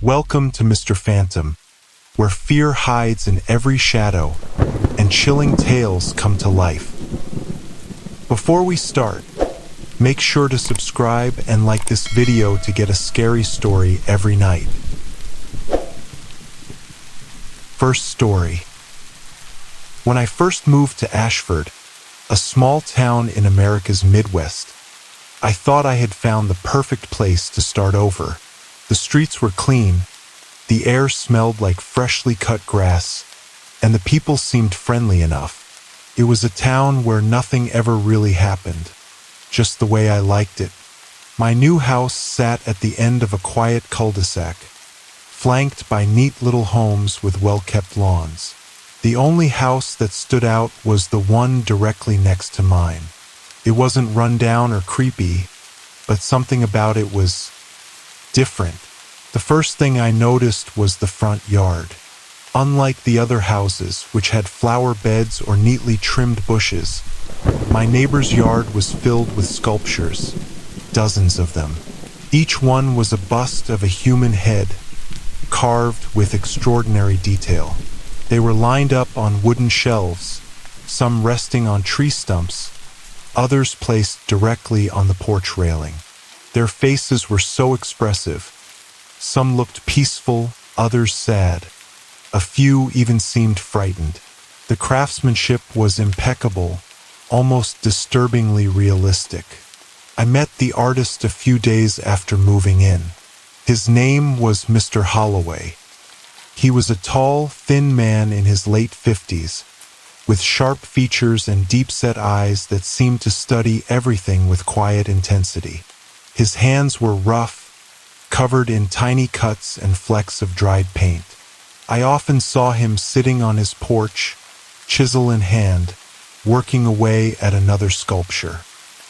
Welcome to Mr. Phantom, where fear hides in every shadow and chilling tales come to life. Before we start, make sure to subscribe and like this video to get a scary story every night. First story. When I first moved to Ashford, a small town in America's Midwest, I thought I had found the perfect place to start over. The streets were clean, the air smelled like freshly cut grass, and the people seemed friendly enough. It was a town where nothing ever really happened, just the way I liked it. My new house sat at the end of a quiet cul-de-sac, flanked by neat little homes with well-kept lawns. The only house that stood out was the one directly next to mine. It wasn't run down or creepy, but something about it was different. The first thing I noticed was the front yard. Unlike the other houses, which had flower beds or neatly trimmed bushes, my neighbor's yard was filled with sculptures, dozens of them. Each one was a bust of a human head, carved with extraordinary detail. They were lined up on wooden shelves, some resting on tree stumps, others placed directly on the porch railing. Their faces were so expressive. Some looked peaceful, others sad. A few even seemed frightened. The craftsmanship was impeccable, almost disturbingly realistic. I met the artist a few days after moving in. His name was Mr. Holloway. He was a tall, thin man in his late 50s, with sharp features and deep-set eyes that seemed to study everything with quiet intensity. His hands were rough, covered in tiny cuts and flecks of dried paint. I often saw him sitting on his porch, chisel in hand, working away at another sculpture.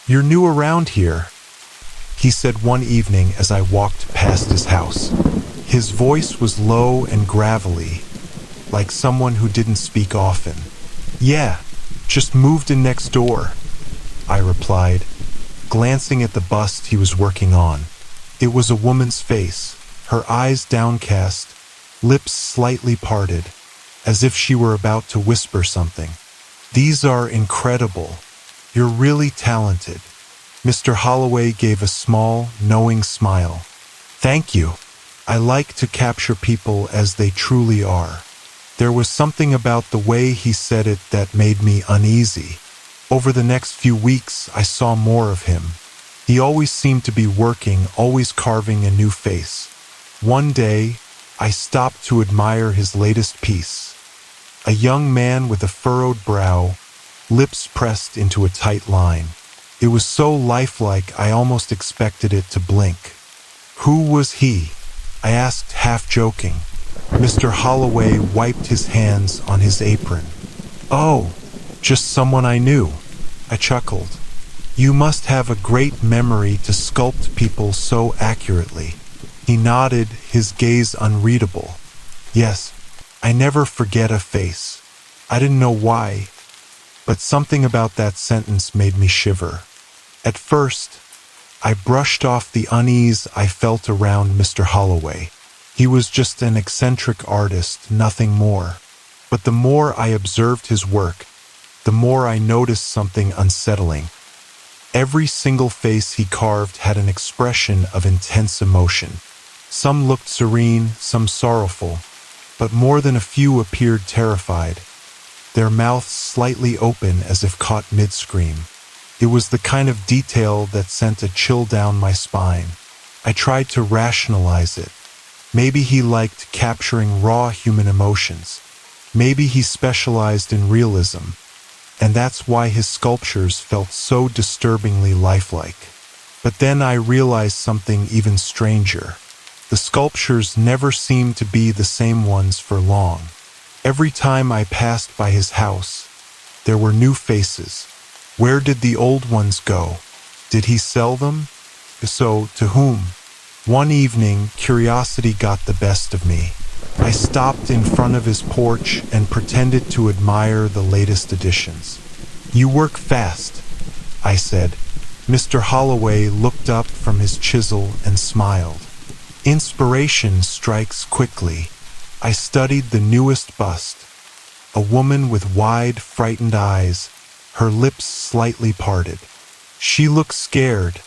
"You're new around here," he said one evening as I walked past his house. His voice was low and gravelly, like someone who didn't speak often. "Yeah, just moved in next door," I replied, glancing at the bust he was working on. It was a woman's face, her eyes downcast, lips slightly parted, as if she were about to whisper something. "These are incredible. You're really talented." Mr. Holloway gave a small, knowing smile. "Thank you. I like to capture people as they truly are." There was something about the way he said it that made me uneasy. Over the next few weeks, I saw more of him. He always seemed to be working, always carving a new face. One day, I stopped to admire his latest piece. A young man with a furrowed brow, lips pressed into a tight line. It was so lifelike I almost expected it to blink. "Who was he?" I asked, half joking. Mr. Holloway wiped his hands on his apron. "Oh, just someone I knew," I chuckled. "You must have a great memory to sculpt people so accurately." He nodded, his gaze unreadable. "Yes, I never forget a face." I didn't know why, but something about that sentence made me shiver. At first, I brushed off the unease I felt around Mr. Holloway. He was just an eccentric artist, nothing more. But the more I observed his work, the more I noticed something unsettling. Every single face he carved had an expression of intense emotion. Some looked serene, some sorrowful, but more than a few appeared terrified, their mouths slightly open as if caught mid-scream. It was the kind of detail that sent a chill down my spine. I tried to rationalize it. Maybe he liked capturing raw human emotions. Maybe he specialized in realism, and that's why his sculptures felt so disturbingly lifelike. But then I realized something even stranger. The sculptures never seemed to be the same ones for long. Every time I passed by his house, there were new faces. Where did the old ones go? Did he sell them? If so, to whom? One evening, curiosity got the best of me. I stopped in front of his porch and pretended to admire the latest additions. "You work fast," I said. Mr. Holloway looked up from his chisel and smiled. Inspiration strikes quickly. I studied the newest bust, a woman with wide, frightened eyes, her lips slightly parted. "She looks scared,"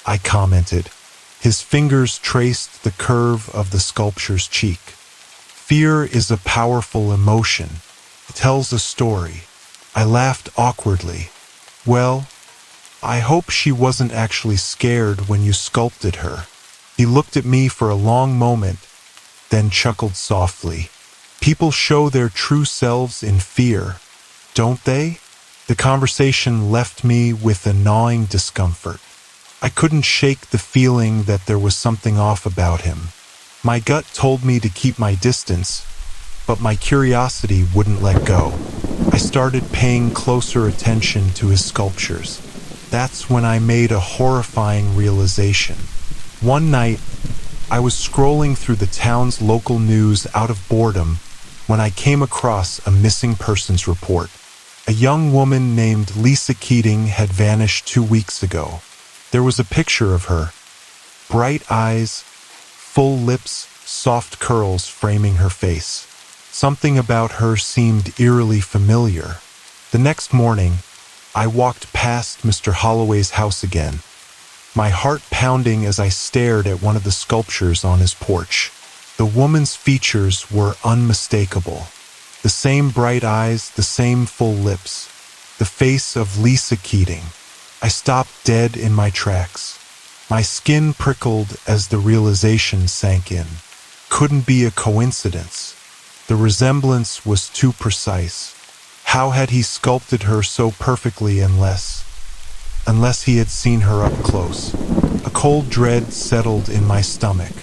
I commented. His fingers traced the curve of the sculpture's cheek. "Fear is a powerful emotion. It tells a story." I laughed awkwardly. "Well, I hope she wasn't actually scared when you sculpted her." He looked at me for a long moment, then chuckled softly. "People show their true selves in fear, don't they?" The conversation left me with a gnawing discomfort. I couldn't shake the feeling that there was something off about him. My gut told me to keep my distance, but my curiosity wouldn't let go. I started paying closer attention to his sculptures. That's when I made a horrifying realization. One night, I was scrolling through the town's local news out of boredom when I came across a missing persons report. A young woman named Lisa Keating had vanished 2 weeks ago. There was a picture of her. Bright eyes, full lips, soft curls framing her face. Something about her seemed eerily familiar. The next morning, I walked past Mr. Holloway's house again, my heart pounding as I stared at one of the sculptures on his porch. The woman's features were unmistakable. The same bright eyes, the same full lips, the face of Lisa Keating. I stopped dead in my tracks. My skin prickled as the realization sank in. Couldn't be a coincidence. The resemblance was too precise. How had he sculpted her so perfectly unless he had seen her up close? A cold dread settled in my stomach.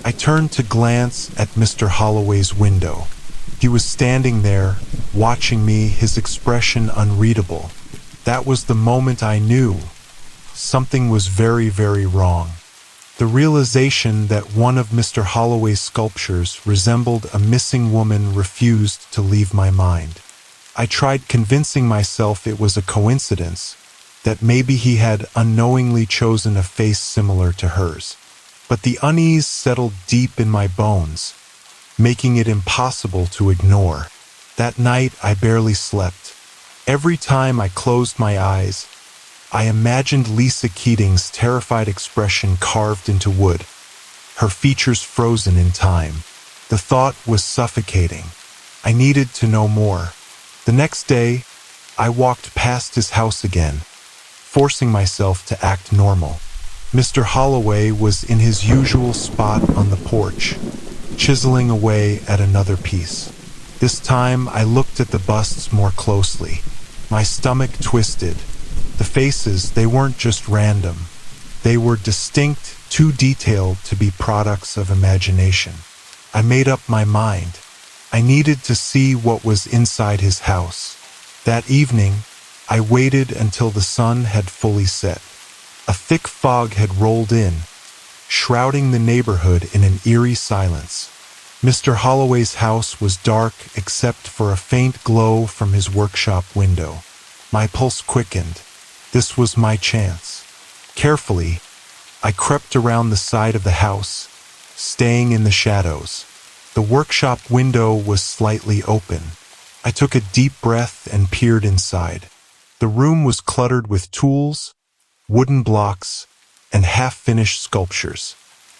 I turned to glance at Mr. Holloway's window. He was standing there, watching me, his expression unreadable. That was the moment I knew something was very, very wrong. The realization that one of Mr. Holloway's sculptures resembled a missing woman refused to leave my mind. I tried convincing myself it was a coincidence, that maybe he had unknowingly chosen a face similar to hers. But the unease settled deep in my bones, making it impossible to ignore. That night, I barely slept. Every time I closed my eyes, I imagined Lisa Keating's terrified expression carved into wood, her features frozen in time. The thought was suffocating. I needed to know more. The next day, I walked past his house again, forcing myself to act normal. Mr. Holloway was in his usual spot on the porch, chiseling away at another piece. This time, I looked at the busts more closely. My stomach twisted. The faces, they weren't just random. They were distinct, too detailed to be products of imagination. I made up my mind. I needed to see what was inside his house. That evening, I waited until the sun had fully set. A thick fog had rolled in, shrouding the neighborhood in an eerie silence. Mr. Holloway's house was dark except for a faint glow from his workshop window. My pulse quickened. This was my chance. Carefully, I crept around the side of the house, staying in the shadows. The workshop window was slightly open. I took a deep breath and peered inside. The room was cluttered with tools, wooden blocks, and half-finished sculptures.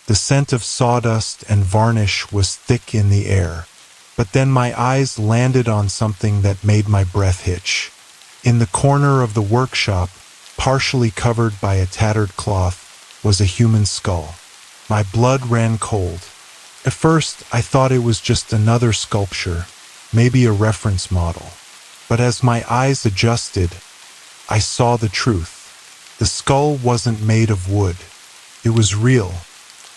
The scent of sawdust and varnish was thick in the air. But then my eyes landed on something that made my breath hitch. In the corner of the workshop, partially covered by a tattered cloth, was a human skull. My blood ran cold. At first, I thought it was just another sculpture, maybe a reference model. But as my eyes adjusted, I saw the truth. The skull wasn't made of wood. It was real.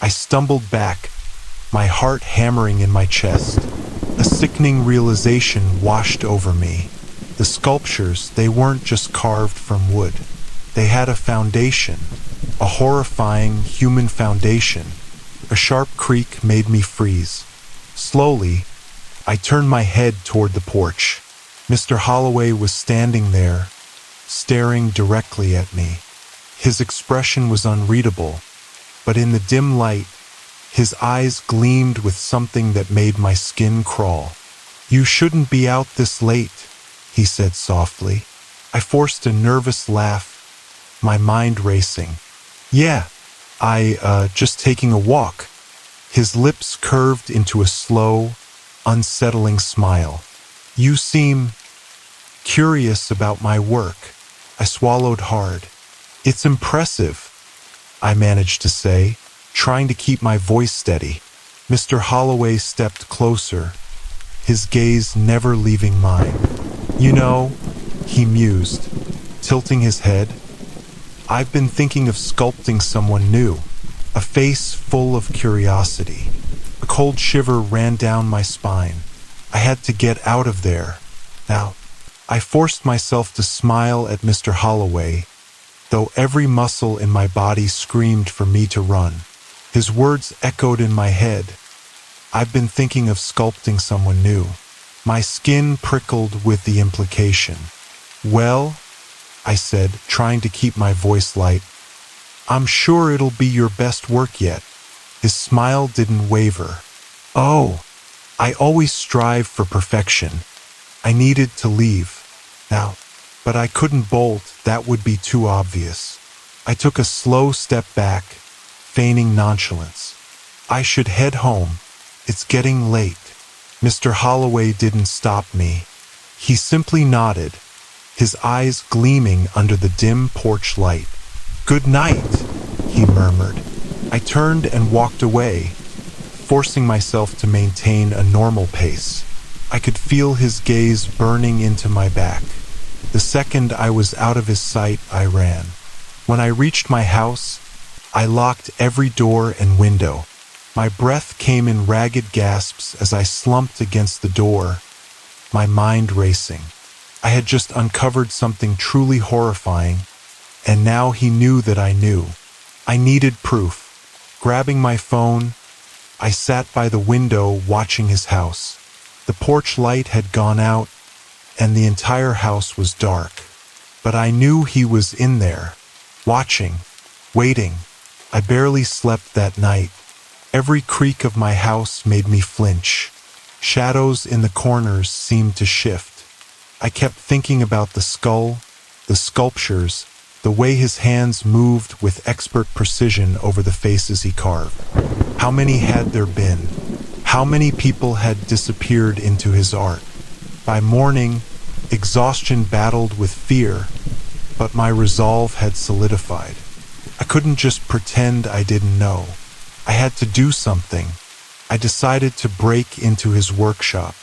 I stumbled back, my heart hammering in my chest. A sickening realization washed over me. The sculptures, they weren't just carved from wood. They had a foundation, a horrifying human foundation. A sharp creak made me freeze. Slowly, I turned my head toward the porch. Mr. Holloway was standing there, staring directly at me. His expression was unreadable, but in the dim light, His eyes gleamed with something that made my skin crawl. "You shouldn't be out this late," he said softly. I forced a nervous laugh, my mind racing. "Yeah, just taking a walk." His lips curved into a slow, unsettling smile. "You seem curious about my work." I swallowed hard. "It's impressive," I managed to say, trying to keep my voice steady. Mr. Holloway stepped closer, his gaze never leaving mine. "You know," he mused, tilting his head, "I've been thinking of sculpting someone new." A face full of curiosity. A cold shiver ran down my spine. I had to get out of there. Now, I forced myself to smile at Mr. Holloway, though every muscle in my body screamed for me to run. His words echoed in my head. "I've been thinking of sculpting someone new." My skin prickled with the implication. "Well," I said, trying to keep my voice light, "I'm sure it'll be your best work yet." His smile didn't waver. "Oh, I always strive for perfection." I needed to leave. Now, but I couldn't bolt, that would be too obvious. I took a slow step back, feigning nonchalance. "I should head home. It's getting late." Mr. Holloway didn't stop me. He simply nodded, his eyes gleaming under the dim porch light. "Good night," he murmured. I turned and walked away, forcing myself to maintain a normal pace. I could feel his gaze burning into my back. The second I was out of his sight, I ran. When I reached my house, I locked every door and window. My breath came in ragged gasps as I slumped against the door, my mind racing. I had just uncovered something truly horrifying, and now he knew that I knew. I needed proof. Grabbing my phone, I sat by the window watching his house. The porch light had gone out, and the entire house was dark. But I knew he was in there, watching, waiting. I barely slept that night. Every creak of my house made me flinch. Shadows in the corners seemed to shift. I kept thinking about the skull, the sculptures, the way his hands moved with expert precision over the faces he carved. How many had there been? How many people had disappeared into his art? By morning, exhaustion battled with fear, but my resolve had solidified. I couldn't just pretend I didn't know. I had to do something. I decided to break into his workshop.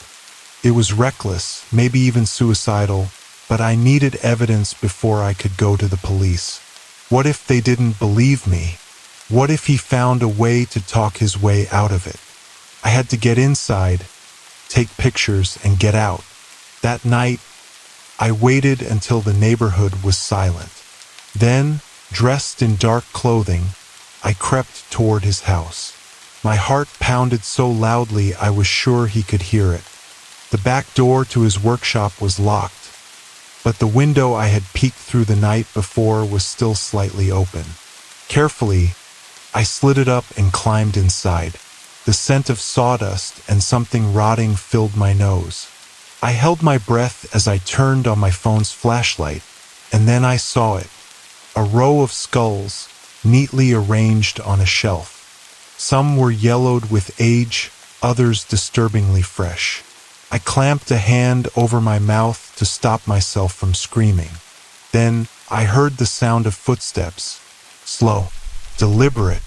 It was reckless, maybe even suicidal, but I needed evidence before I could go to the police. What if they didn't believe me? What if he found a way to talk his way out of it? I had to get inside, take pictures, and get out. That night, I waited until the neighborhood was silent. Then, dressed in dark clothing, I crept toward his house. My heart pounded so loudly I was sure he could hear it. The back door to his workshop was locked, but the window I had peeked through the night before was still slightly open. Carefully, I slid it up and climbed inside. The scent of sawdust and something rotting filled my nose. I held my breath as I turned on my phone's flashlight, and then I saw it. A row of skulls, neatly arranged on a shelf. Some were yellowed with age, others disturbingly fresh. I clamped a hand over my mouth to stop myself from screaming. Then I heard the sound of footsteps. Slow, deliberate.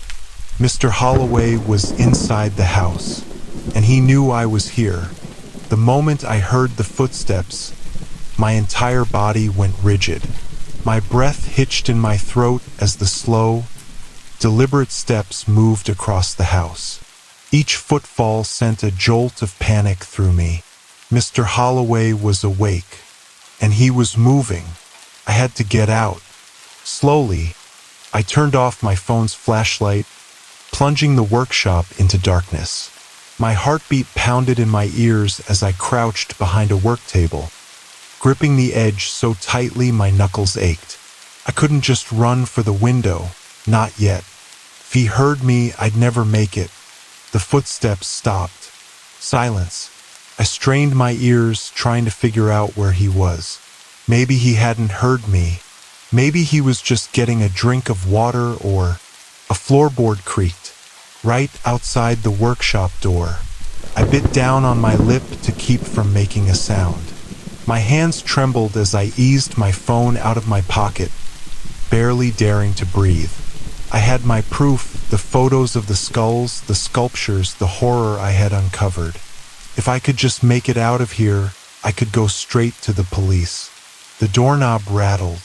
Mr. Holloway was inside the house, and he knew I was here. The moment I heard the footsteps, my entire body went rigid. My breath hitched in my throat as the slow, deliberate steps moved across the house. Each footfall sent a jolt of panic through me. Mr. Holloway was awake, and he was moving. I had to get out. Slowly, I turned off my phone's flashlight, plunging the workshop into darkness. My heartbeat pounded in my ears as I crouched behind a work table, gripping the edge so tightly my knuckles ached. I couldn't just run for the window, not yet. If he heard me, I'd never make it. The footsteps stopped. Silence. I strained my ears, trying to figure out where he was. Maybe he hadn't heard me. Maybe he was just getting a drink of water, or a floorboard creaked right outside the workshop door. I bit down on my lip to keep from making a sound. My hands trembled as I eased my phone out of my pocket, barely daring to breathe. I had my proof, the photos of the skulls, the sculptures, the horror I had uncovered. If I could just make it out of here, I could go straight to the police. The doorknob rattled.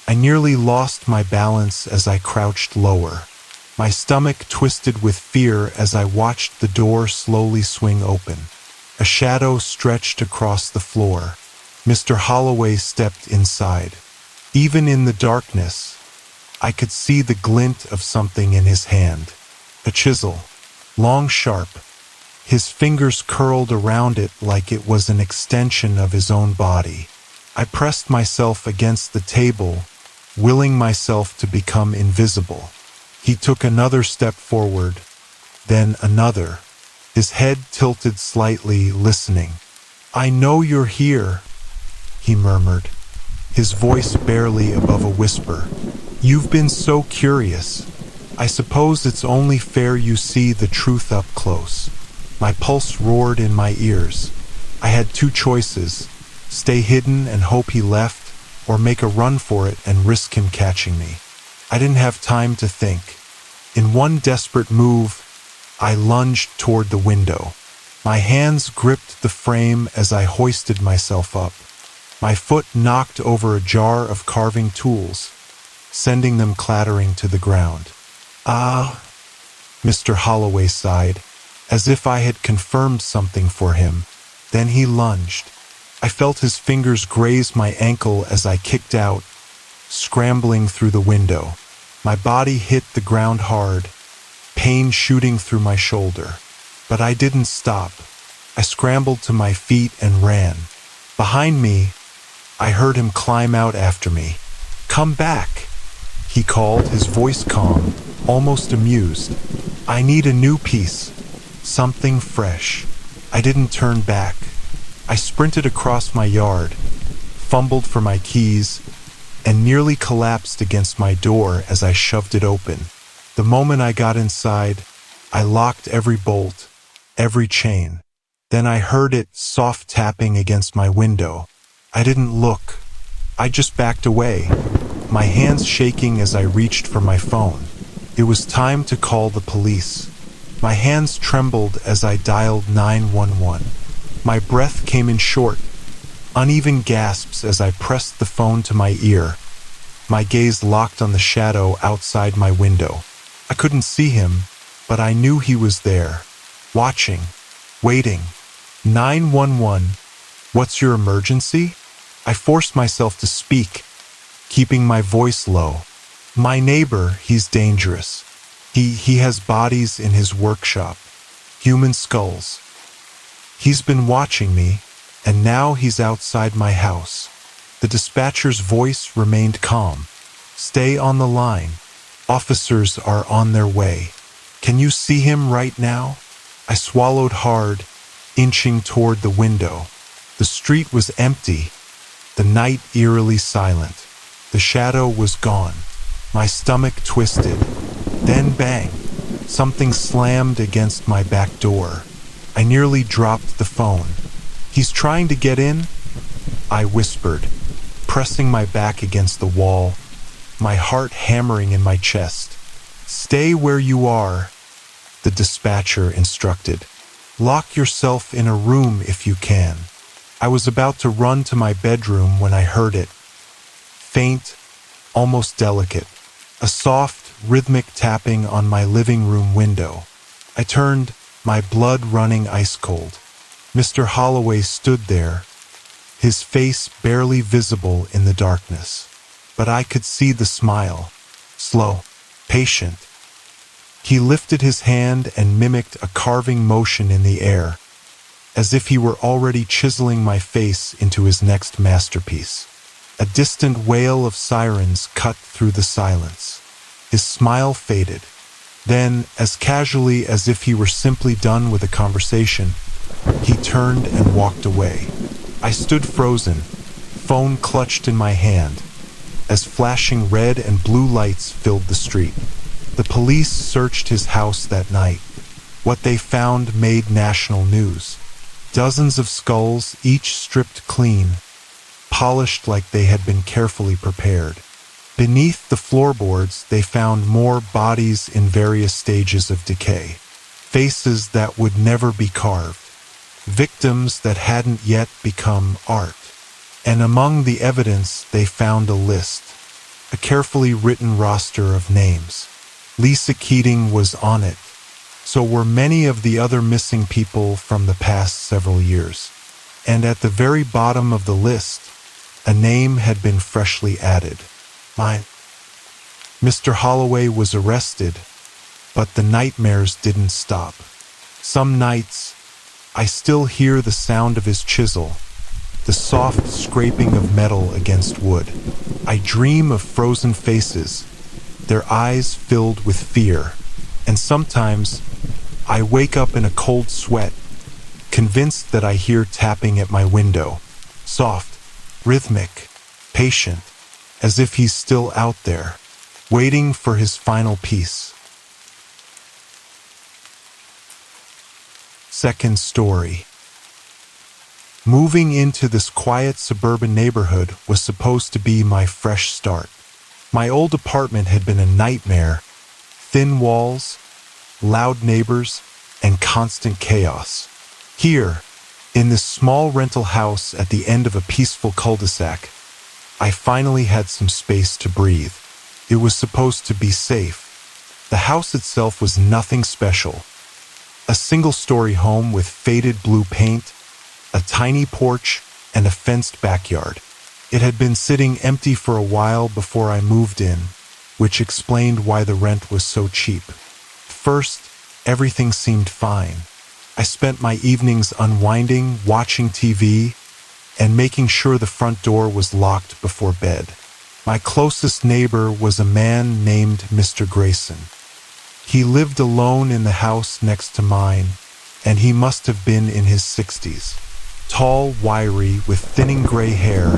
I nearly lost my balance as I crouched lower. My stomach twisted with fear as I watched the door slowly swing open. A shadow stretched across the floor. Mr. Holloway stepped inside. Even in the darkness, I could see the glint of something in his hand. A chisel, long, sharp. His fingers curled around it like it was an extension of his own body. I pressed myself against the table, willing myself to become invisible. He took another step forward, then another, his head tilted slightly, listening. "I know you're here," he murmured, his voice barely above a whisper. "You've been so curious. I suppose it's only fair you see the truth up close." My pulse roared in my ears. I had two choices: stay hidden and hope he left, or make a run for it and risk him catching me. I didn't have time to think. In one desperate move, I lunged toward the window. My hands gripped the frame as I hoisted myself up. My foot knocked over a jar of carving tools, sending them clattering to the ground. "Ah," Mr. Holloway sighed, as if I had confirmed something for him. Then he lunged. I felt his fingers graze my ankle as I kicked out, scrambling through the window. My body hit the ground hard, pain shooting through my shoulder. But I didn't stop. I scrambled to my feet and ran. Behind me, I heard him climb out after me. "Come back," he called, his voice calm, almost amused. "I need a new piece, something fresh." I didn't turn back. I sprinted across my yard, fumbled for my keys, and nearly collapsed against my door as I shoved it open. The moment I got inside, I locked every bolt, every chain. Then I heard it soft tapping against my window. I didn't look. I just backed away, my hands shaking as I reached for my phone. It was time to call the police. My hands trembled as I dialed 911. My breath came in short, uneven gasps as I pressed the phone to my ear. My gaze locked on the shadow outside my window. I couldn't see him, but I knew he was there, watching, waiting. 911, what's your emergency? I forced myself to speak, keeping my voice low. My neighbor, he's dangerous. He has bodies in his workshop, human skulls. He's been watching me, and now he's outside my house. The dispatcher's voice remained calm. Stay on the line. Officers are on their way. Can you see him right now? I swallowed hard, inching toward the window. The street was empty, the night eerily silent. The shadow was gone. My stomach twisted. Then bang! Something slammed against my back door. I nearly dropped the phone. "He's trying to get in?" I whispered, pressing my back against the wall, my heart hammering in my chest. "Stay where you are," the dispatcher instructed. "Lock yourself in a room if you can." I was about to run to my bedroom when I heard it. Faint, almost delicate. A soft, rhythmic tapping on my living room window. I turned, my blood running ice cold. Mr. Holloway stood there, his face barely visible in the darkness. But I could see the smile, slow, patient. He lifted his hand and mimicked a carving motion in the air, as if he were already chiseling my face into his next masterpiece. A distant wail of sirens cut through the silence. His smile faded. Then, as casually as if he were simply done with a conversation, he turned and walked away. I stood frozen, phone clutched in my hand, as flashing red and blue lights filled the street. The police searched his house that night. What they found made national news. Dozens of skulls, each stripped clean, polished like they had been carefully prepared. Beneath the floorboards, they found more bodies in various stages of decay. Faces that would never be carved. Victims that hadn't yet become art. And among the evidence, they found a list. A carefully written roster of names. Lisa Keating was on it. So were many of the other missing people from the past several years. And at the very bottom of the list, a name had been freshly added. Mine. Mr. Holloway was arrested, but the nightmares didn't stop. Some nights, I still hear the sound of his chisel, the soft scraping of metal against wood. I dream of frozen faces, their eyes filled with fear, and sometimes I wake up in a cold sweat, convinced that I hear tapping at my window, soft, rhythmic, patient, as if he's still out there, waiting for his final piece. Second story. Moving into this quiet suburban neighborhood was supposed to be my fresh start. My old apartment had been a nightmare. Thin walls, loud neighbors, and constant chaos. Here, in this small rental house at the end of a peaceful cul-de-sac, I finally had some space to breathe. It was supposed to be safe. The house itself was nothing special. A single-story home with faded blue paint, a tiny porch, and a fenced backyard. It had been sitting empty for a while before I moved in, which explained why the rent was so cheap. First, everything seemed fine. I spent my evenings unwinding, watching TV, and making sure the front door was locked before bed. My closest neighbor was a man named Mr. Grayson. He lived alone in the house next to mine, and he must have been in his 60s. Tall, wiry, with thinning gray hair.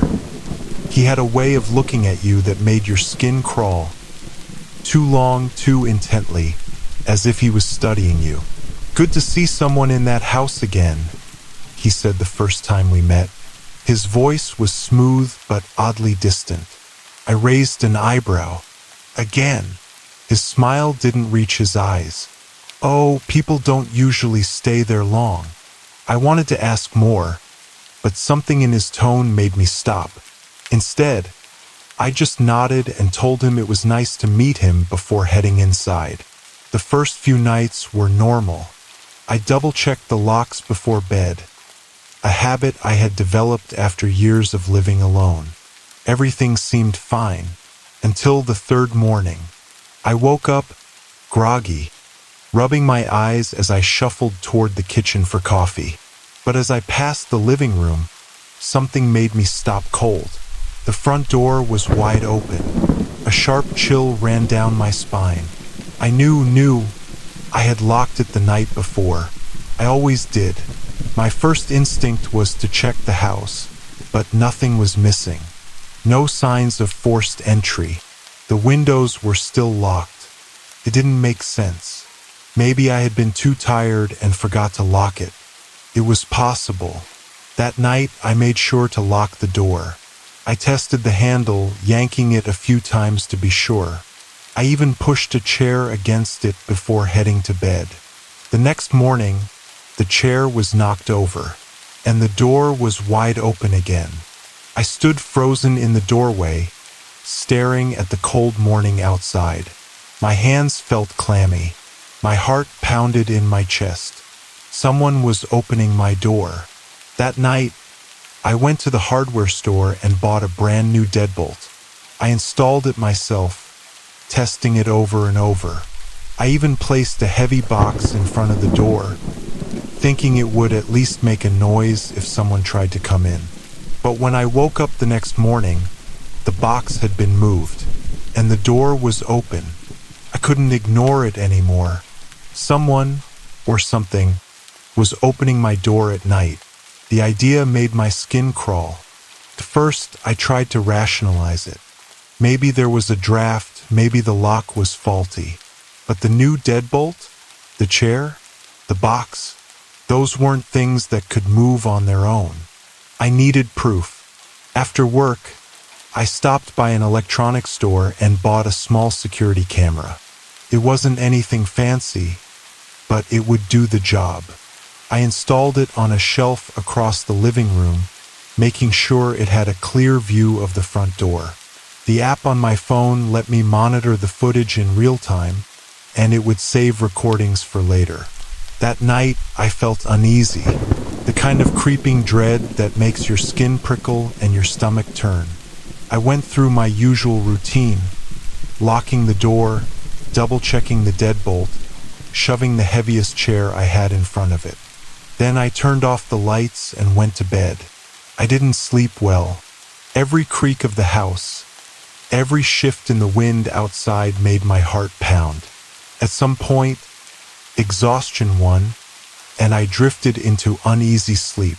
He had a way of looking at you that made your skin crawl. Too long, too intently, as if he was studying you. "Good to see someone in that house again," he said the first time we met. His voice was smooth but oddly distant. I raised an eyebrow. Again. His smile didn't reach his eyes. "Oh, people don't usually stay there long." I wanted to ask more, but something in his tone made me stop. Instead, I just nodded and told him it was nice to meet him before heading inside. The first few nights were normal. I double-checked the locks before bed, a habit I had developed after years of living alone. Everything seemed fine, until the third morning. I woke up, groggy, rubbing my eyes as I shuffled toward the kitchen for coffee. But as I passed the living room, something made me stop cold. The front door was wide open. A sharp chill ran down my spine. I knew I had locked it the night before. I always did. My first instinct was to check the house, but nothing was missing. No signs of forced entry. The windows were still locked. It didn't make sense. Maybe I had been too tired and forgot to lock it. It was possible. That night, I made sure to lock the door. I tested the handle, yanking it a few times to be sure. I even pushed a chair against it before heading to bed. The next morning, the chair was knocked over, and the door was wide open again. I stood frozen in the doorway, staring at the cold morning outside. My hands felt clammy. My heart pounded in my chest. Someone was opening my door. That night, I went to the hardware store and bought a brand new deadbolt. I installed it myself, testing it over and over. I even placed a heavy box in front of the door, thinking it would at least make a noise if someone tried to come in. But when I woke up the next morning, the box had been moved, and the door was open. I couldn't ignore it anymore. Someone, or something, was opening my door at night. The idea made my skin crawl. At first, I tried to rationalize it. Maybe there was a draft, maybe the lock was faulty. But the new deadbolt, the chair, the box, those weren't things that could move on their own. I needed proof. After work, I stopped by an electronics store and bought a small security camera. It wasn't anything fancy, but it would do the job. I installed it on a shelf across the living room, making sure it had a clear view of the front door. The app on my phone let me monitor the footage in real time, and it would save recordings for later. That night, I felt uneasy, the kind of creeping dread that makes your skin prickle and your stomach turn. I went through my usual routine, locking the door, double-checking the deadbolt, shoving the heaviest chair I had in front of it. Then I turned off the lights and went to bed. I didn't sleep well. Every creak of the house, every shift in the wind outside made my heart pound. At some point, exhaustion won, and I drifted into uneasy sleep.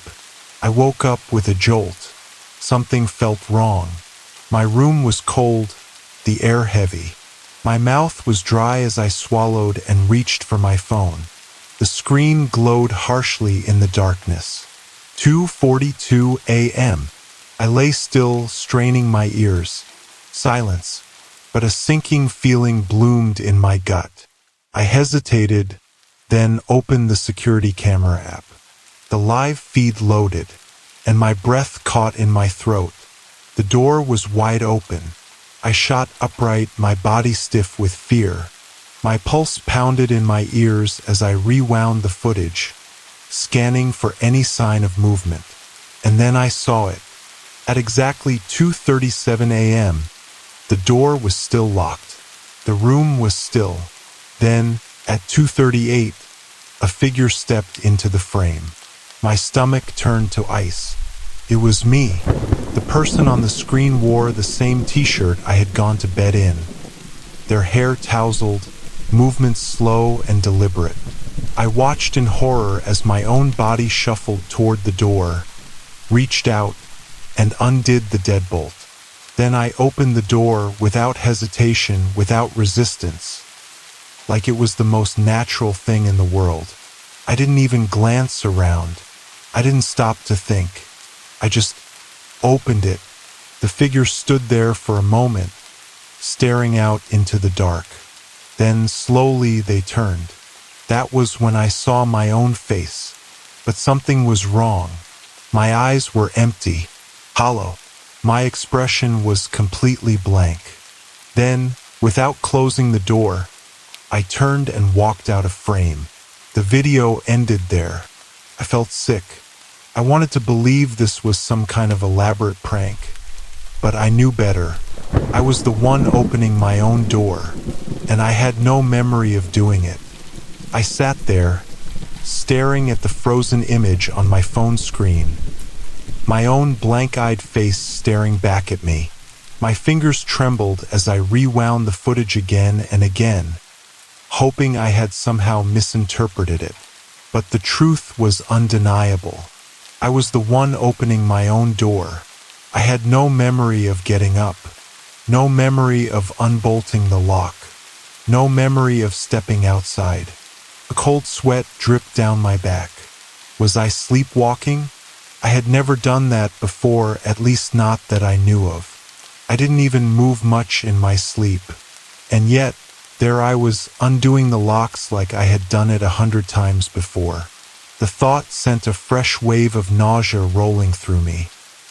I woke up with a jolt. Something felt wrong. My room was cold, the air heavy. My mouth was dry as I swallowed and reached for my phone. The screen glowed harshly in the darkness. 2:42 a.m. I lay still, straining my ears. Silence, but a sinking feeling bloomed in my gut. I hesitated, then opened the security camera app. The live feed loaded, and my breath caught in my throat. The door was wide open. I shot upright, my body stiff with fear. My pulse pounded in my ears as I rewound the footage, scanning for any sign of movement. And then I saw it. At exactly 2:37 a.m., the door was still locked. The room was still. Then, at 2:38, a figure stepped into the frame. My stomach turned to ice. It was me. The person on the screen wore the same t-shirt I had gone to bed in. Their hair tousled, movements slow and deliberate. I watched in horror as my own body shuffled toward the door, reached out, and undid the deadbolt. Then I opened the door without hesitation, without resistance, like it was the most natural thing in the world. I didn't even glance around. I didn't stop to think. I just opened it. The figure stood there for a moment, staring out into the dark. Then slowly they turned. That was when I saw my own face. But something was wrong. My eyes were empty, hollow. My expression was completely blank. Then, without closing the door, I turned and walked out of frame. The video ended there. I felt sick. I wanted to believe this was some kind of elaborate prank, but I knew better. I was the one opening my own door, and I had no memory of doing it. I sat there, staring at the frozen image on my phone screen, my own blank-eyed face staring back at me. My fingers trembled as I rewound the footage again and again, hoping I had somehow misinterpreted it. But the truth was undeniable. I was the one opening my own door. I had no memory of getting up, no memory of unbolting the lock, no memory of stepping outside. A cold sweat dripped down my back. Was I sleepwalking? I had never done that before, at least not that I knew of. I didn't even move much in my sleep. And yet, there I was, undoing the locks like I had done it 100 times before. The thought sent a fresh wave of nausea rolling through me.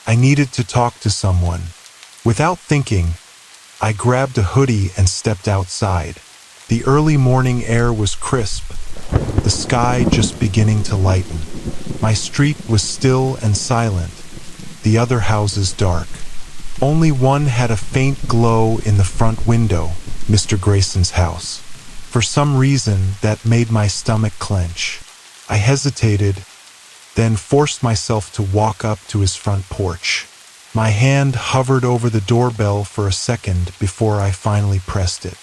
I needed to talk to someone. Without thinking, I grabbed a hoodie and stepped outside. The early morning air was crisp, the sky just beginning to lighten. My street was still and silent, the other houses dark. Only one had a faint glow in the front window, Mr. Grayson's house. For some reason, that made my stomach clench. I hesitated, then forced myself to walk up to his front porch. My hand hovered over the doorbell for a second before I finally pressed it.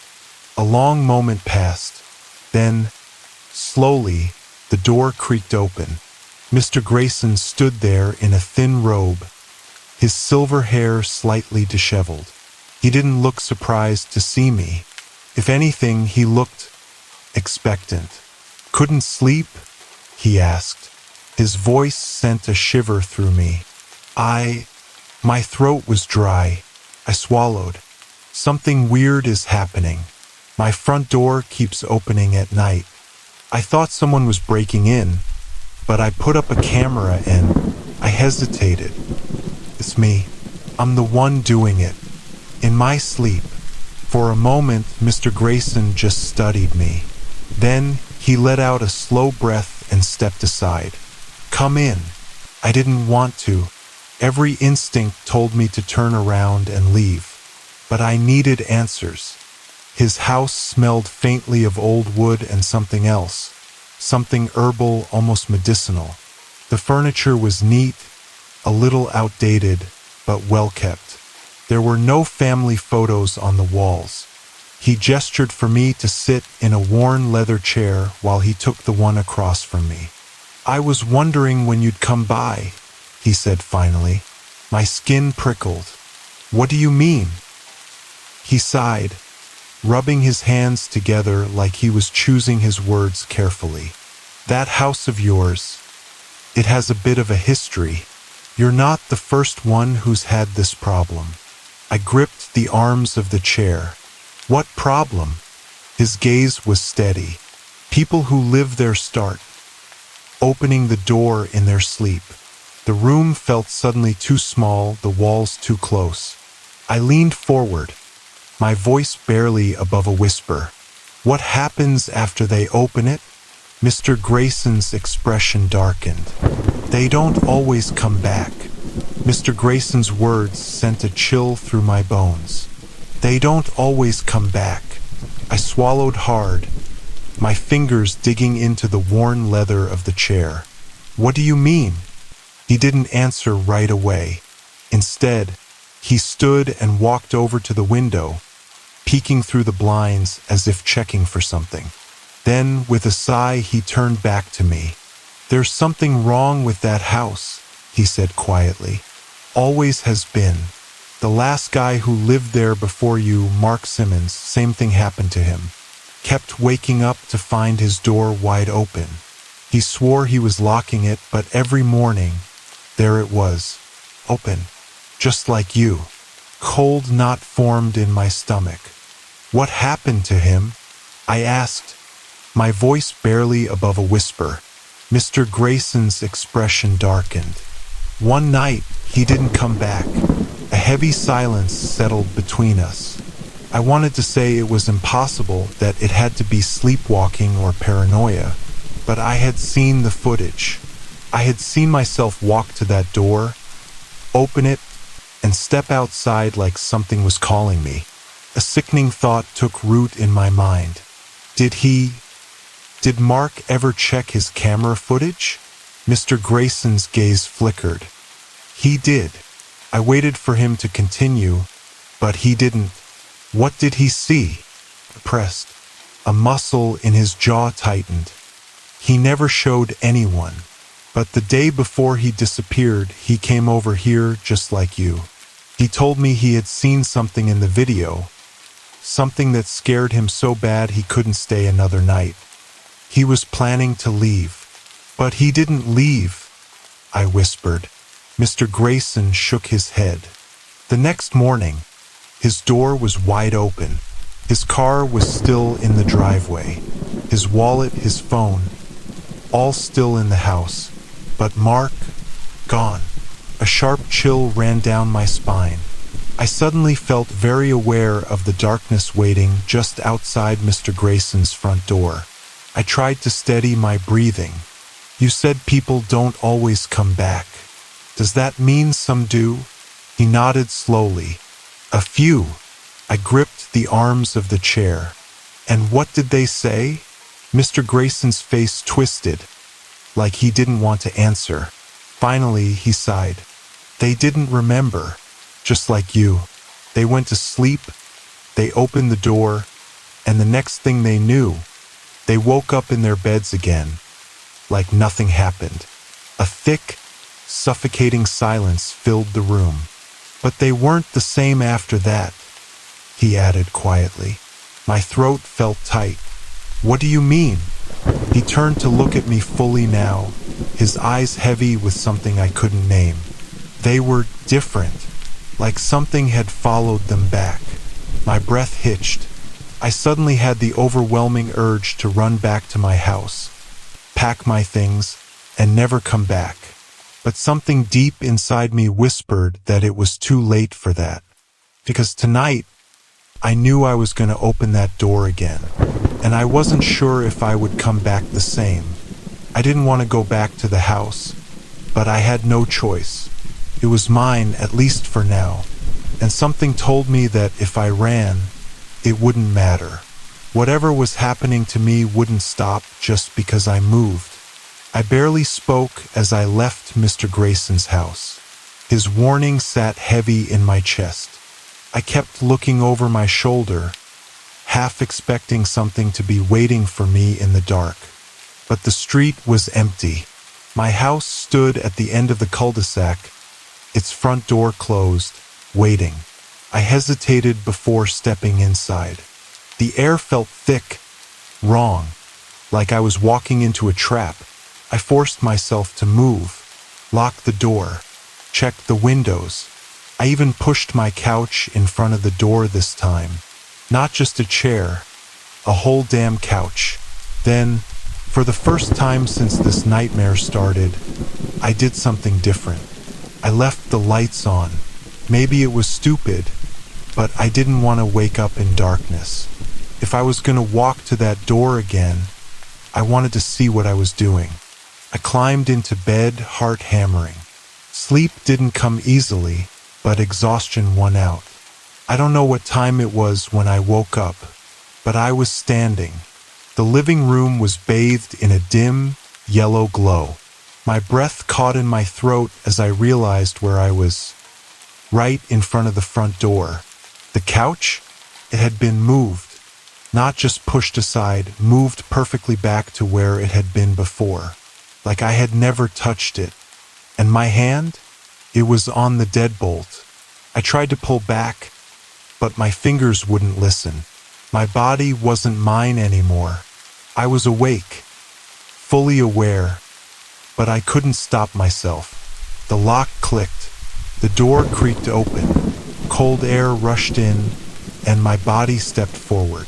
A long moment passed. Then, slowly, the door creaked open. Mr. Grayson stood there in a thin robe, his silver hair slightly disheveled. He didn't look surprised to see me. If anything, he looked expectant. "Couldn't sleep?" he asked. His voice sent a shiver through me. My throat was dry. I swallowed. "Something weird is happening. My front door keeps opening at night. I thought someone was breaking in, but I put up a camera and I hesitated. It's me. I'm the one doing it. In my sleep." For a moment, Mr. Grayson just studied me. Then he let out a slow breath and stepped aside. "Come in." I didn't want to. Every instinct told me to turn around and leave. But I needed answers. His house smelled faintly of old wood and something else. Something herbal, almost medicinal. The furniture was neat, a little outdated, but well kept. There were no family photos on the walls. He gestured for me to sit in a worn leather chair while he took the one across from me. "I was wondering when you'd come by," he said finally. My skin prickled. "What do you mean?" He sighed, rubbing his hands together like he was choosing his words carefully. "That house of yours, it has a bit of a history. You're not the first one who's had this problem." I gripped the arms of the chair. "What problem?" His gaze was steady. "People who live there start opening the door in their sleep." The room felt suddenly too small, the walls too close. I leaned forward, my voice barely above a whisper. "What happens after they open it?" Mr. Grayson's expression darkened. "They don't always come back." Mr. Grayson's words sent a chill through my bones. "They don't always come back." I swallowed hard, my fingers digging into the worn leather of the chair. "What do you mean?" He didn't answer right away. Instead, he stood and walked over to the window, peeking through the blinds as if checking for something. Then, with a sigh, he turned back to me. "There's something wrong with that house," he said quietly. "Always has been. The last guy who lived there before you, Mark Simmons, same thing happened to him. Kept waking up to find his door wide open. He swore he was locking it, but every morning, there it was, open, just like you." Cold knot formed in my stomach. "What happened to him?" I asked, my voice barely above a whisper. Mr. Grayson's expression darkened. "One night, he didn't come back." A heavy silence settled between us. I wanted to say it was impossible, that it had to be sleepwalking or paranoia, but I had seen the footage. I had seen myself walk to that door, open it, and step outside like something was calling me. A sickening thought took root in my mind. Did Mark ever check his camera footage? Mr. Grayson's gaze flickered. "He did." I waited for him to continue, but he didn't. "What did he see?" Pressed. A muscle in his jaw tightened. "He never showed anyone. But the day before he disappeared, he came over here just like you. He told me he had seen something in the video, something that scared him so bad he couldn't stay another night. He was planning to leave. But he didn't leave," I whispered. Mr. Grayson shook his head. The next morning, his door was wide open. His car was still in the driveway. His wallet, his phone, all still in the house. But Mark, gone. A sharp chill ran down my spine. I suddenly felt very aware of the darkness waiting just outside Mr. Grayson's front door. I tried to steady my breathing. "You said people don't always come back. Does that mean some do?" He nodded slowly. "A few." I gripped the arms of the chair. "And what did they say?" Mr. Grayson's face twisted, like he didn't want to answer. Finally, he sighed. "They didn't remember, just like you. They went to sleep, they opened the door, And the next thing they knew, they woke up in their beds again, like nothing happened. A thick, suffocating silence filled the room. But they weren't the same after that, he added quietly. My throat felt tight. What do you mean? He turned to look at me fully now, his eyes heavy with something I couldn't name. They were different, like something had followed them back. My breath hitched. I suddenly had the overwhelming urge to run back to my house, pack my things, and never come back. But something deep inside me whispered that it was too late for that. Because tonight, I knew I was going to open that door again, and I wasn't sure if I would come back the same. I didn't want to go back to the house, but I had no choice. It was mine, at least for now, and something told me that if I ran, it wouldn't matter. Whatever was happening to me wouldn't stop just because I moved. I barely spoke as I left Mr. Grayson's house. His warning sat heavy in my chest. I kept looking over my shoulder, half expecting something to be waiting for me in the dark. But the street was empty. My house stood at the end of the cul-de-sac, its front door closed, waiting. I hesitated before stepping inside. The air felt thick, wrong, like I was walking into a trap. I forced myself to move, lock the door, check the windows. I even pushed my couch in front of the door this time. Not just a chair, a whole damn couch. Then, for the first time since this nightmare started, I did something different. I left the lights on. Maybe it was stupid, but I didn't want to wake up in darkness. If I was going to walk to that door again, I wanted to see what I was doing. I climbed into bed, heart hammering. Sleep didn't come easily, but exhaustion won out. I don't know what time it was when I woke up, but I was standing. The living room was bathed in a dim, yellow glow. My breath caught in my throat as I realized where I was. Right in front of the front door. The couch? It had been moved. Not just pushed aside, moved perfectly back to where it had been before. Like I had never touched it. And my hand? It was on the deadbolt. I tried to pull back, but my fingers wouldn't listen. My body wasn't mine anymore. I was awake, fully aware, but I couldn't stop myself. The lock clicked. The door creaked open. Cold air rushed in, and my body stepped forward.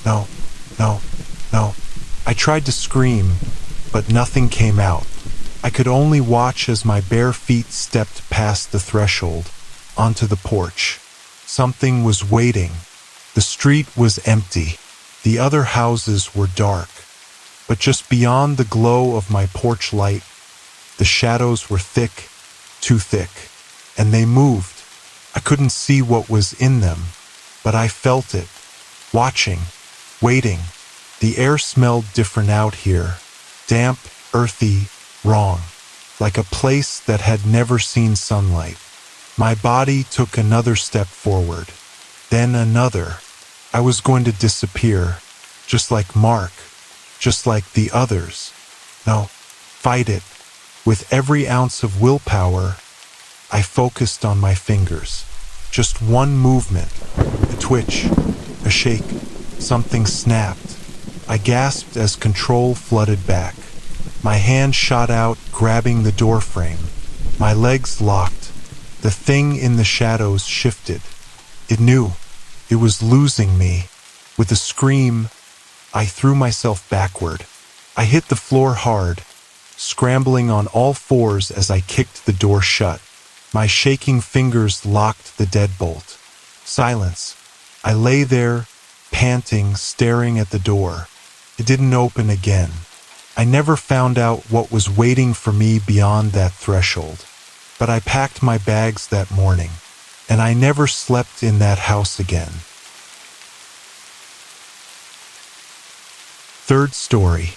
No, no, no. I tried to scream, but nothing came out. I could only watch as my bare feet stepped past the threshold, onto the porch. Something was waiting. The street was empty. The other houses were dark. But just beyond the glow of my porch light, the shadows were thick, too thick, and they moved. I couldn't see what was in them, but I felt it, watching, waiting. The air smelled different out here, damp, earthy, wrong, like a place that had never seen sunlight. My body took another step forward, then another. I was going to disappear, just like Mark, just like the others. No, fight it. With every ounce of willpower, I focused on my fingers. Just one movement, a twitch, a shake, something snapped. I gasped as control flooded back. My hand shot out, grabbing the doorframe. My legs locked. The thing in the shadows shifted. It knew. It was losing me. With a scream, I threw myself backward. I hit the floor hard, scrambling on all fours as I kicked the door shut. My shaking fingers locked the deadbolt. Silence. I lay there, panting, staring at the door. It didn't open again. I never found out what was waiting for me beyond that threshold. But I packed my bags that morning, and I never slept in that house again. Third story.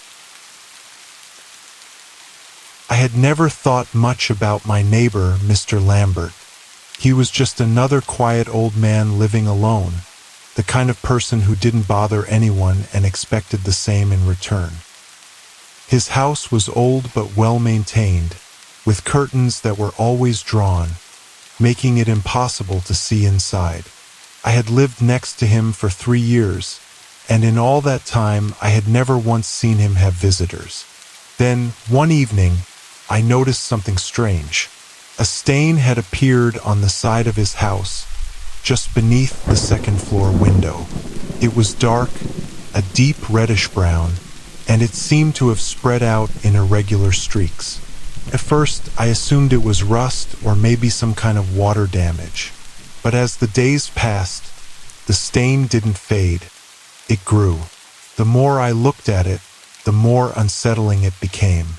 I had never thought much about my neighbor, Mr. Lambert. He was just another quiet old man living alone. the kind of person who didn't bother anyone and expected the same in return. His house was old but well-maintained, with curtains that were always drawn, making it impossible to see inside. I had lived next to him for 3 years, and in all that time I had never once seen him have visitors. Then, one evening, I noticed something strange. A stain had appeared on the side of his house, just beneath the second-floor window. It was dark, a deep reddish-brown, and it seemed to have spread out in irregular streaks. At first, I assumed it was rust or maybe some kind of water damage. But as the days passed, the stain didn't fade. It grew. The more I looked at it, the more unsettling it became.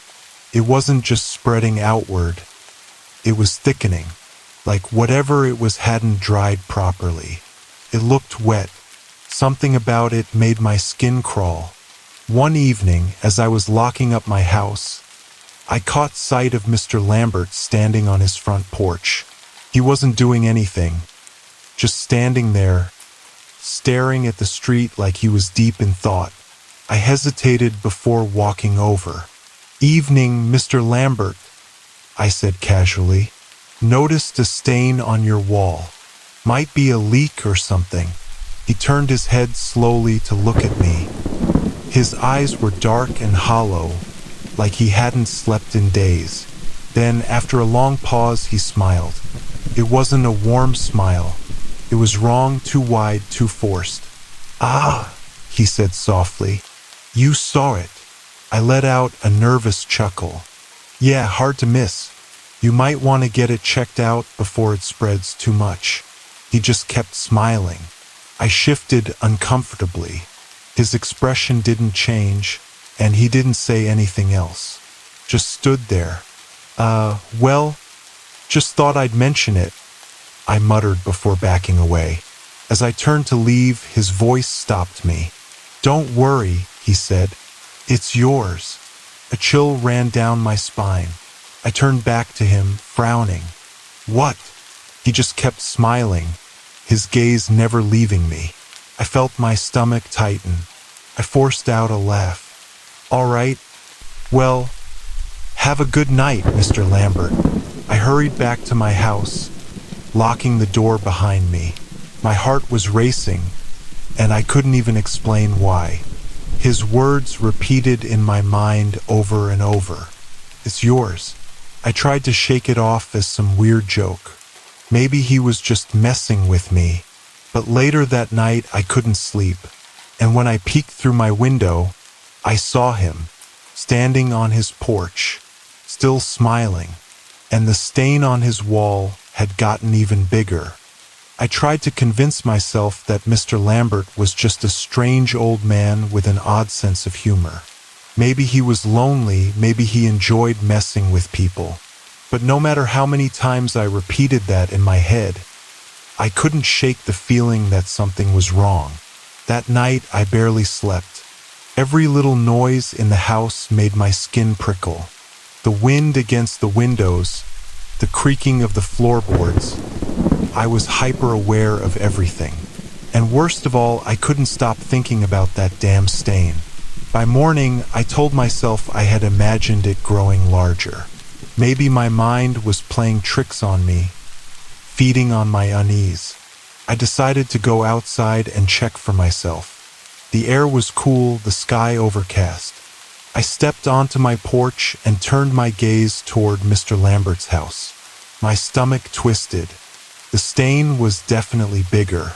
It wasn't just spreading outward. It was thickening, like whatever it was hadn't dried properly. It looked wet. Something about it made my skin crawl. One evening, as I was locking up my house, I caught sight of Mr. Lambert standing on his front porch. He wasn't doing anything, just standing there, staring at the street like he was deep in thought. I hesitated before walking over. "Evening, Mr. Lambert," I said casually. "Noticed a stain on your wall. Might be a leak or something." He turned his head slowly to look at me. His eyes were dark and hollow, like he hadn't slept in days. Then, after a long pause, he smiled. It wasn't a warm smile. It was wrong, too wide, too forced. "Ah," he said softly. "You saw it." I let out a nervous chuckle. "Yeah, hard to miss. You might want to get it checked out before it spreads too much." He just kept smiling. I shifted uncomfortably. His expression didn't change, and he didn't say anything else. Just stood there. Well, just thought I'd mention it," I muttered before backing away. As I turned to leave, his voice stopped me. "Don't worry," he said. "It's yours." A chill ran down my spine. I turned back to him, frowning. "What?" He just kept smiling, his gaze never leaving me. I felt my stomach tighten. I forced out a laugh. "All right. Well, have a good night, Mr. Lambert." I hurried back to my house, locking the door behind me. My heart was racing, and I couldn't even explain why. His words repeated in my mind over and over. "It's yours." I tried to shake it off as some weird joke. Maybe he was just messing with me. But later that night I couldn't sleep, and when I peeked through my window, I saw him, standing on his porch, still smiling, and the stain on his wall had gotten even bigger. I tried to convince myself that Mr. Lambert was just a strange old man with an odd sense of humor. Maybe he was lonely, maybe he enjoyed messing with people. But no matter how many times I repeated that in my head, I couldn't shake the feeling that something was wrong. That night I barely slept. Every little noise in the house made my skin prickle. The wind against the windows, the creaking of the floorboards. I was hyper-aware of everything. And worst of all, I couldn't stop thinking about that damn stain. By morning, I told myself I had imagined it growing larger. Maybe my mind was playing tricks on me, feeding on my unease. I decided to go outside and check for myself. The air was cool, the sky overcast. I stepped onto my porch and turned my gaze toward Mr. Lambert's house. My stomach twisted. The stain was definitely bigger.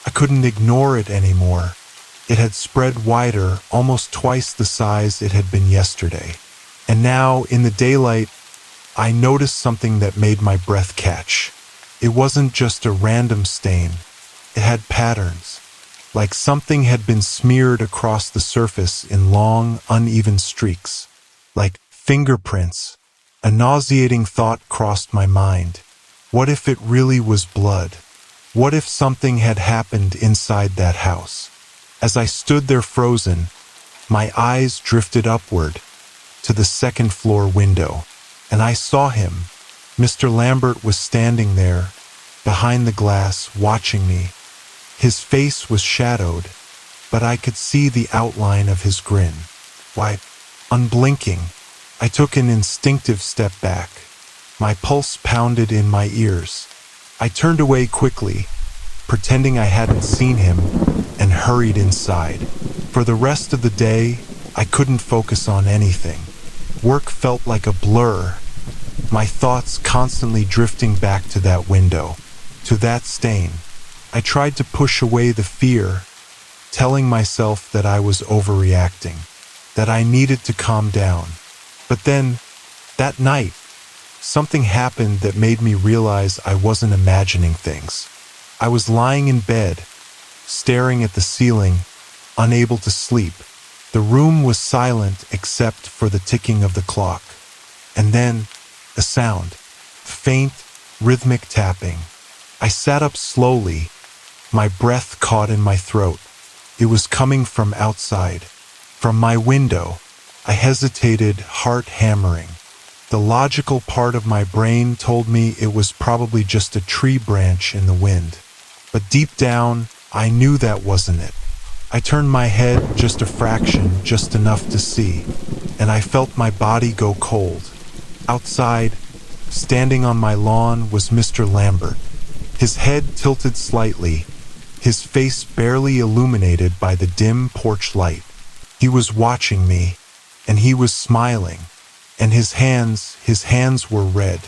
I couldn't ignore it anymore. It had spread wider, almost twice the size it had been yesterday. And now, in the daylight, I noticed something that made my breath catch. It wasn't just a random stain. It had patterns, like something had been smeared across the surface in long, uneven streaks, like fingerprints. A nauseating thought crossed my mind. What if it really was blood? What if something had happened inside that house? As I stood there frozen, my eyes drifted upward to the second-floor window, and I saw him. Mr. Lambert was standing there, behind the glass, watching me. His face was shadowed, but I could see the outline of his grin. Why, unblinking, I took an instinctive step back. My pulse pounded in my ears. I turned away quickly, pretending I hadn't seen him, and hurried inside. For the rest of the day, I couldn't focus on anything. Work felt like a blur, my thoughts constantly drifting back to that window, to that stain. I tried to push away the fear, telling myself that I was overreacting, that I needed to calm down. But then, that night, something happened that made me realize I wasn't imagining things. I was lying in bed, staring at the ceiling, unable to sleep. The room was silent except for the ticking of the clock. And then, a sound, faint, rhythmic tapping. I sat up slowly, my breath caught in my throat. It was coming from outside, from my window. I hesitated, heart hammering. The logical part of my brain told me it was probably just a tree branch in the wind. But deep down, I knew that wasn't it. I turned my head just a fraction, just enough to see, and I felt my body go cold. Outside, standing on my lawn, was Mr. Lambert. His head tilted slightly, his face barely illuminated by the dim porch light. He was watching me, and he was smiling, and his hands were red.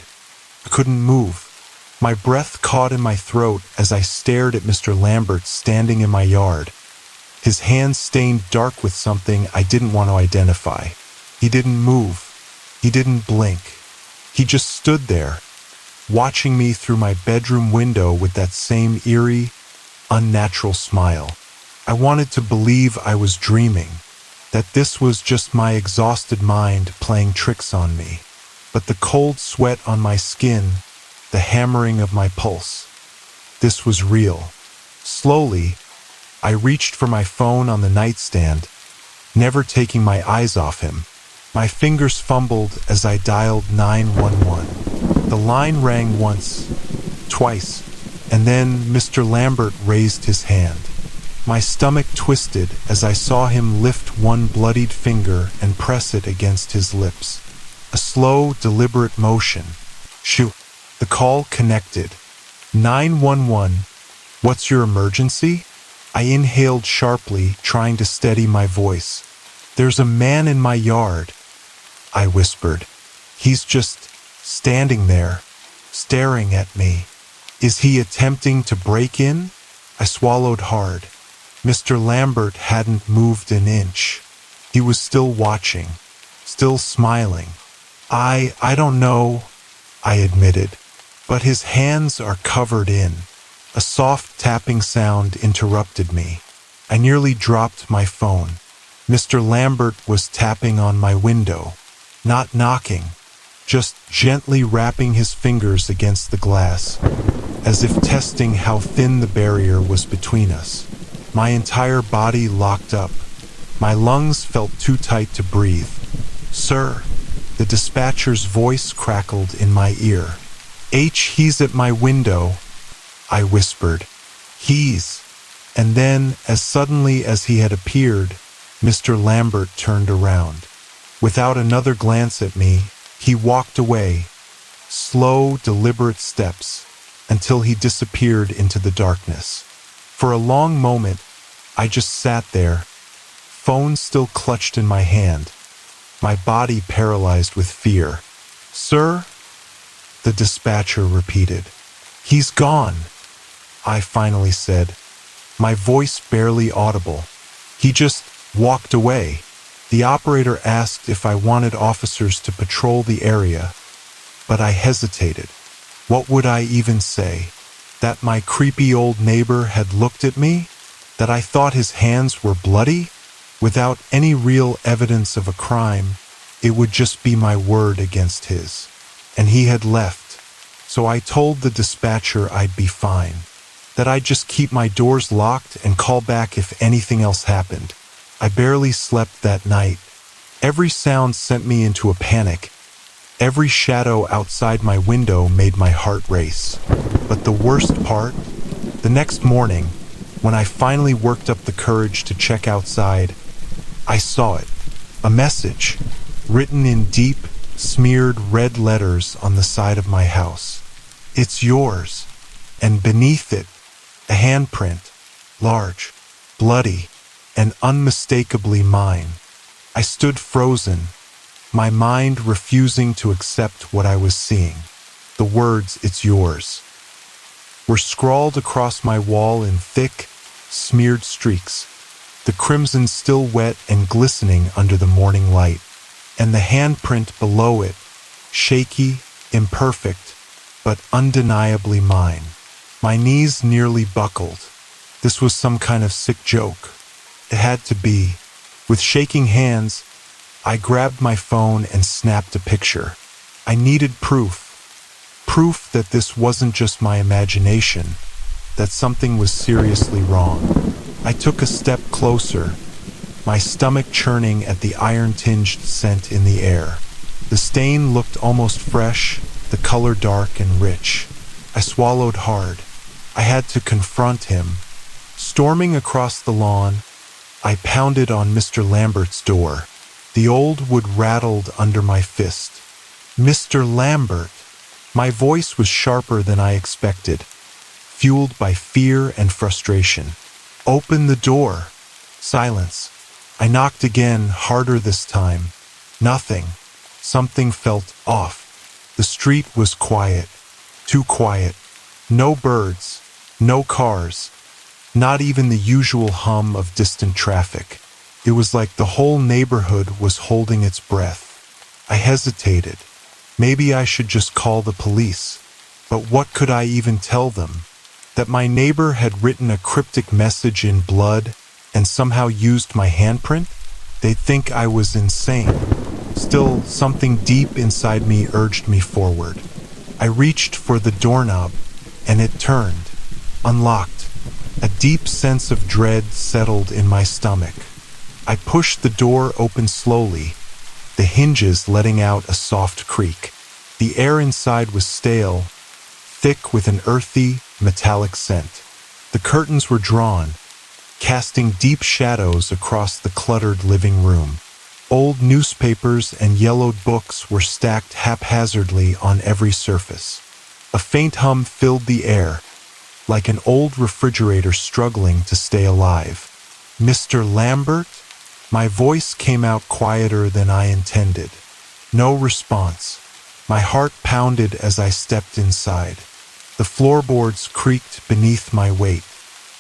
I couldn't move. My breath caught in my throat as I stared at Mr. Lambert standing in my yard. His hands stained dark with something I didn't want to identify. He didn't move. He didn't blink. He just stood there, watching me through my bedroom window with that same eerie, unnatural smile. I wanted to believe I was dreaming, that this was just my exhausted mind playing tricks on me. But the cold sweat on my skin, the hammering of my pulse, this was real. Slowly, I reached for my phone on the nightstand, never taking my eyes off him. My fingers fumbled as I dialed 911. The line rang once, twice, and then Mr. Lambert raised his hand. My stomach twisted as I saw him lift one bloodied finger and press it against his lips. A slow, deliberate motion. Shoo! The call connected. 911. What's your emergency? I inhaled sharply, trying to steady my voice. There's a man in my yard, I whispered. He's just standing there, staring at me. Is he attempting to break in? I swallowed hard. Mr. Lambert hadn't moved an inch. He was still watching, still smiling. I don't know, I admitted, but his hands are covered in. A soft tapping sound interrupted me. I nearly dropped my phone. Mr. Lambert was tapping on my window, not knocking, just gently rapping his fingers against the glass, as if testing how thin the barrier was between us. My entire body locked up. My lungs felt too tight to breathe. Sir, the dispatcher's voice crackled in my ear. He's at my window, I whispered. He's. And then, as suddenly as he had appeared, Mr. Lambert turned around. Without another glance at me, he walked away, slow, deliberate steps, until he disappeared into the darkness. For a long moment, I just sat there, phone still clutched in my hand, my body paralyzed with fear. Sir? The dispatcher repeated. He's gone, I finally said, my voice barely audible. He just walked away. The operator asked if I wanted officers to patrol the area, but I hesitated. What would I even say? That my creepy old neighbor had looked at me? That I thought his hands were bloody? Without any real evidence of a crime, it would just be my word against his. And he had left. So I told the dispatcher I'd be fine, that I'd just keep my doors locked and call back if anything else happened. I barely slept that night. Every sound sent me into a panic. Every shadow outside my window made my heart race. But the worst part? The next morning, When I finally worked up the courage to check outside, I saw it. A message, written in deep, smeared red letters on the side of my house. "It's yours." And beneath it, a handprint, large, bloody, and unmistakably mine. I stood frozen, my mind refusing to accept what I was seeing. The words, "It's yours," were scrawled across my wall in thick, smeared streaks, the crimson still wet and glistening under the morning light, and the handprint below it, shaky, imperfect, but undeniably mine. My knees nearly buckled. This was some kind of sick joke. It had to be. With shaking hands, I grabbed my phone and snapped a picture. I needed proof. Proof that this wasn't just my imagination, that something was seriously wrong. I took a step closer, my stomach churning at the iron-tinged scent in the air. The stain looked almost fresh, the color dark and rich. I swallowed hard. I had to confront him. Storming across the lawn, I pounded on Mr. Lambert's door. The old wood rattled under my fist. "Mr. Lambert!" My voice was sharper than I expected, fueled by fear and frustration. "Open the door!" Silence. I knocked again, harder this time. Nothing. Something felt off. The street was quiet. Too quiet. No birds. No cars. Not even the usual hum of distant traffic. It was like the whole neighborhood was holding its breath. I hesitated. Maybe I should just call the police. But what could I even tell them? That my neighbor had written a cryptic message in blood and somehow used my handprint? They'd think I was insane. Still, something deep inside me urged me forward. I reached for the doorknob, and it turned, unlocked. A deep sense of dread settled in my stomach. I pushed the door open slowly, the hinges letting out a soft creak. The air inside was stale, thick with an earthy, metallic scent. The curtains were drawn, casting deep shadows across the cluttered living room. Old newspapers and yellowed books were stacked haphazardly on every surface. A faint hum filled the air, like an old refrigerator struggling to stay alive. "Mr. Lambert?" My voice came out quieter than I intended. No response. My heart pounded as I stepped inside. The floorboards creaked beneath my weight.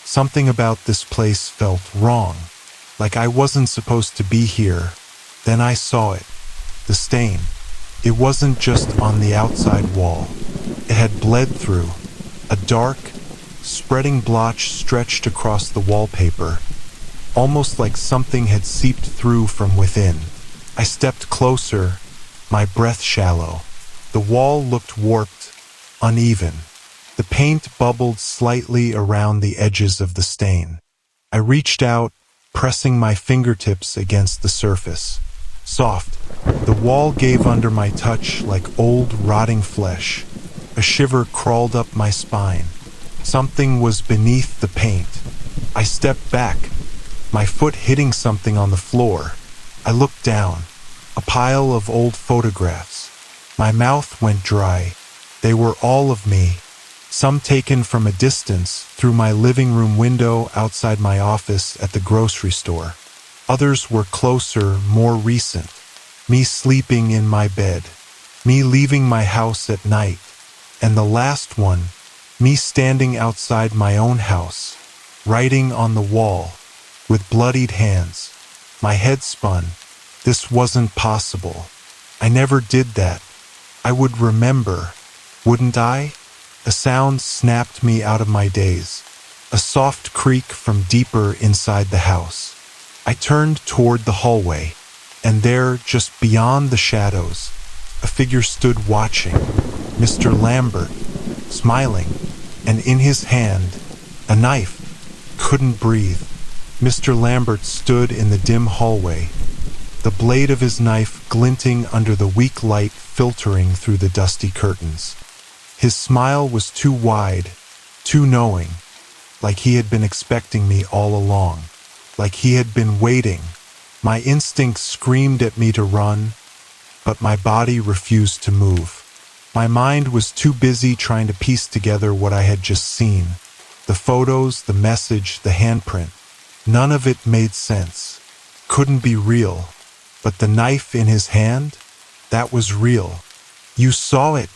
Something about this place felt wrong, like I wasn't supposed to be here. Then I saw it. The stain. It wasn't just on the outside wall. It had bled through. A dark, spreading blotch stretched across the wallpaper, almost like something had seeped through from within. I stepped closer, my breath shallow. The wall looked warped, uneven. The paint bubbled slightly around the edges of the stain. I reached out, pressing my fingertips against the surface. Soft, the wall gave under my touch like old, rotting flesh. A shiver crawled up my spine. Something was beneath the paint. I stepped back, my foot hitting something on the floor. I looked down. A pile of old photographs. My mouth went dry. They were all of me, some taken from a distance through my living room window outside my office at the grocery store. Others were closer, more recent. Me sleeping in my bed. Me leaving my house at night. And the last one, me standing outside my own house, writing on the wall, with bloodied hands. My head spun. This wasn't possible. I never did that. I would remember, wouldn't I? A sound snapped me out of my daze. A soft creak from deeper inside the house. I turned toward the hallway, and there, just beyond the shadows, a figure stood watching. Mr. Lambert, smiling, and in his hand, a knife. Couldn't breathe. Mr. Lambert stood in the dim hallway, the blade of his knife glinting under the weak light filtering through the dusty curtains. His smile was too wide, too knowing. like he had been expecting me all along, like he had been waiting. My instincts screamed at me to run, but my body refused to move. My mind was too busy trying to piece together what I had just seen. The photos, the message, the handprint. None of it made sense. Couldn't be real. But the knife in his hand? That was real. You saw it,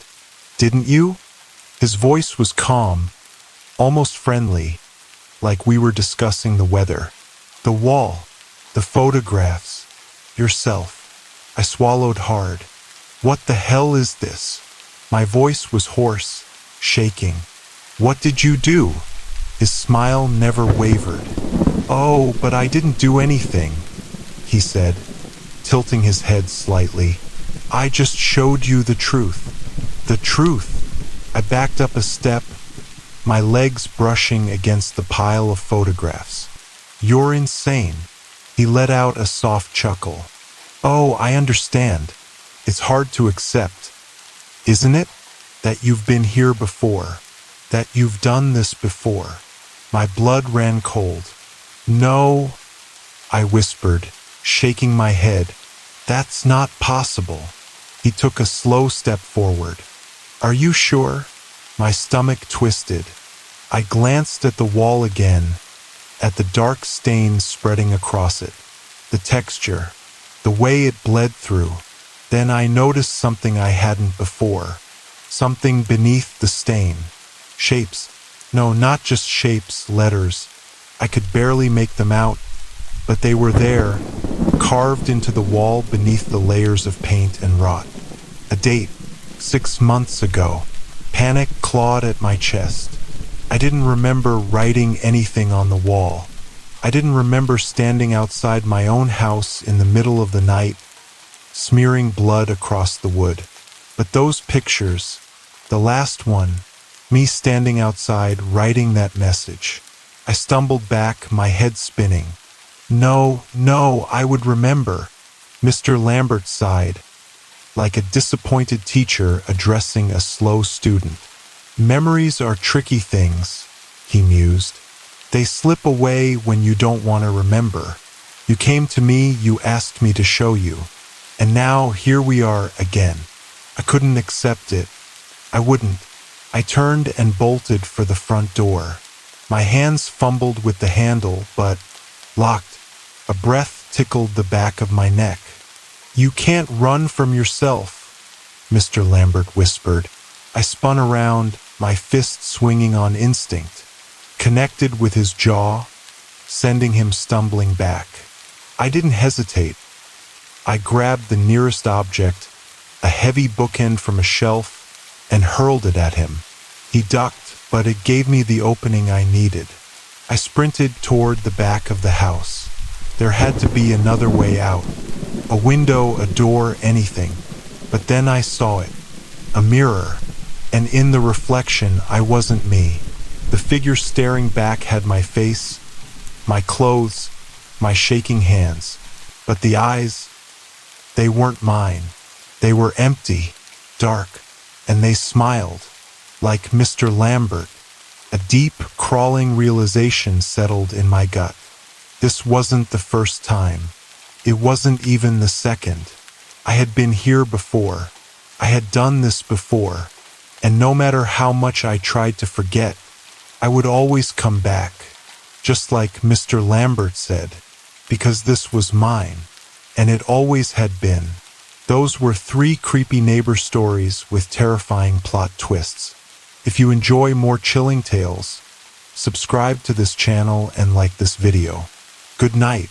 didn't you? His voice was calm, almost friendly, like we were discussing the weather. The wall, the photographs, yourself. I swallowed hard. What the hell is this? My voice was hoarse, shaking. What did you do? His smile never wavered. Oh, but I didn't do anything, he said, tilting his head slightly. I just showed you the truth. The truth. I backed up a step, my legs brushing against the pile of photographs. You're insane. He let out a soft chuckle. Oh, I understand. It's hard to accept, isn't it? That you've been here before. That you've done this before. My blood ran cold. No, I whispered, shaking my head. That's not possible. He took a slow step forward. Are you sure? My stomach twisted. I glanced at the wall again, at the dark stain spreading across it, the texture, the way it bled through. Then I noticed something I hadn't before, something beneath the stain. Shapes. No, not just shapes, letters. I could barely make them out, but they were there, carved into the wall beneath the layers of paint and rot. A date, 6 months ago. Panic clawed at my chest. I didn't remember writing anything on the wall. I didn't remember standing outside my own house in the middle of the night, smearing blood across the wood. But those pictures, the last one, me standing outside writing that message. I stumbled back, my head spinning. No, I would remember. Mr. Lambert sighed, like a disappointed teacher addressing a slow student. Memories are tricky things, he mused. They slip away when you don't want to remember. You came to me, you asked me to show you. And now here we are again. I couldn't accept it. I wouldn't. I turned and bolted for the front door. My hands fumbled with the handle, but locked. A breath tickled the back of my neck. You can't run from yourself, Mr. Lambert whispered. I spun around, my fist swinging on instinct, connected with his jaw, sending him stumbling back. I didn't hesitate. I grabbed the nearest object, a heavy bookend from a shelf, and hurled it at him. He ducked, but it gave me the opening I needed. I sprinted toward the back of the house. There had to be another way out. A window, a door, anything. But then I saw it. A mirror. And in the reflection, I wasn't me. The figure staring back had my face, my clothes, my shaking hands. But the eyes, they weren't mine. They were empty, dark, and they smiled. Like Mr. Lambert. A deep, crawling realization settled in my gut. This wasn't the first time. It wasn't even the second. I had been here before. I had done this before. And no matter how much I tried to forget, I would always come back. Just like Mr. Lambert said. Because this was mine. And it always had been. Those were 3 creepy neighbor stories with terrifying plot twists. If you enjoy more chilling tales, subscribe to this channel and like this video. Good night.